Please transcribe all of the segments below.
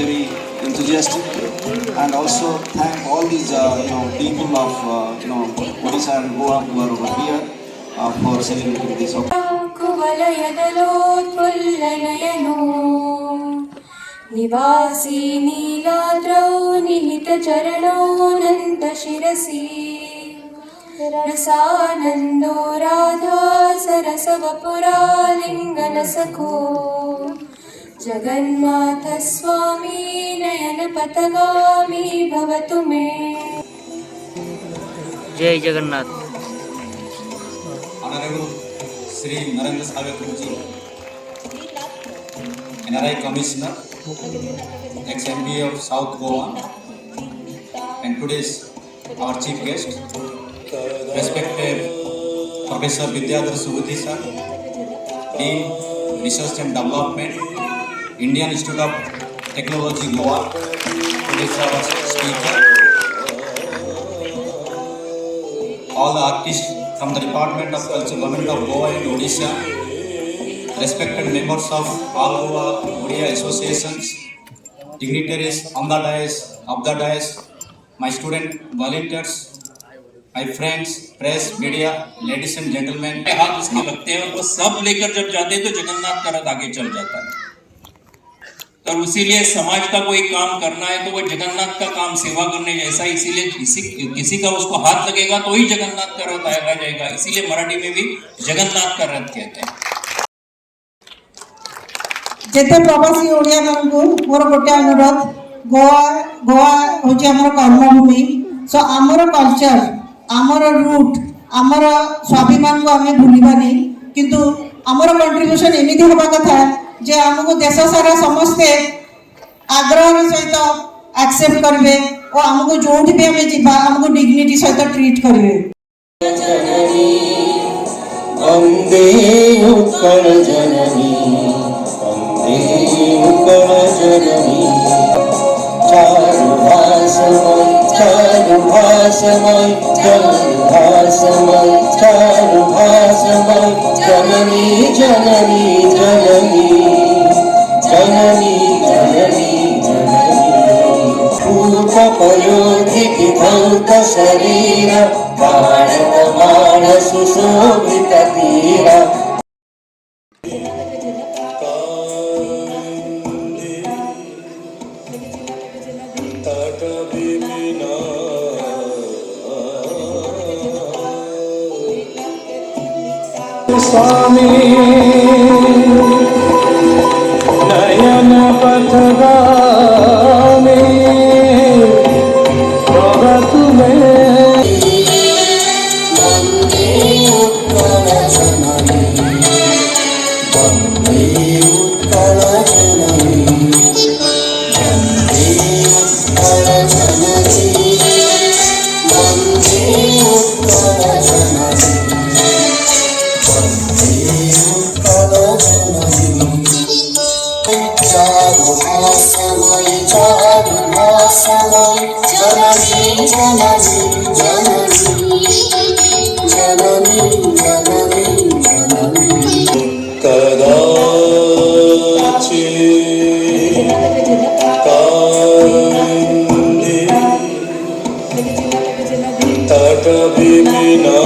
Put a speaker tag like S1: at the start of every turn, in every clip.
S1: Very enthusiastic, and also thank all these people of Odisha and Goa who are over here for celebrating this
S2: निवासी नीलाद्रौ निहित चरणोऽनन्त शिरसि रसानन्दो राधा सरसवपुरालिङ्गन सखो जगन्नाथ स्वामी नयन पथगामी भवतु मे।
S3: जय Jagannath.
S4: Honorable Sri Narendra Savekriji, NRI Commissioner, ex-MD of South Goa, and today's our chief guest, respected Professor Vidyadhar Subudhi sir, Dean Research and Development, Indian Institute of Technology Goa, today's our speaker, all the artists from the Department of Culture, Government of Goa and Odisha, respected members of all Goa Odia associations, dignitaries on the dais, of the dais, my student volunteers, my friends, press, media, ladies and gentlemen,
S5: हाथ उसके लगते हैं और वो सब लेकर जब जाते हैं तो जगन्नाथ का रथ आगे चल जाता है। और इसीलिए समाज का कोई काम करना है तो वो जगन्नाथ का काम सेवा करने जैसा, इसीलिए किसी का उसको हाथ लगेगा तो ही जगन्नाथ का रथ आएगा जाएगा, इसीलिए मराठी में भी जगन्नाथ का रथ कहते हैं।
S6: जेते प्रवासी ओडिया मानकु मोर गोटे अनुरोध, गोवा होची हमर कर्मभूमि, सो आमर कल्चर, आमर रूट, आमर स्वाभिमान को आमे भूलिबानी, किंतु आमर कंट्रीब्यूशन एमिति होबा कथा जे हमको देश सारा समस्ते आग्रह सहित एक्सेप्ट करबे और हमको जोठी भी हमें जीवा हमको डिग्निटी सहित ट्रीट करबे।
S7: वंदे उत्कल जननी, वंदे उत्कल जननी, चारुभासमय चारुभासमय चारुभासमय चारुभासमय जननी जननी जननी जननी जननी जननी रूपपयोधिकी धौत शरीर भारत मान सुशोभित तीर।
S8: स्वामी नयन पथगामी भवतु मे।
S7: वंदे उत्कल जननी, वंदे उत्कल जननी, वंदे उत्कल जननी, वंदे उत्कल जननी, चारुभासमय चारुभासमय जननी जननी जननी जननी जननी कदाचित् कान्ते तटविपिना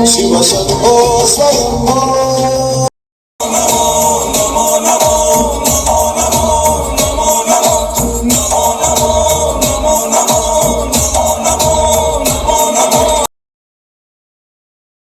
S7: शिव शंभो स्वयंभो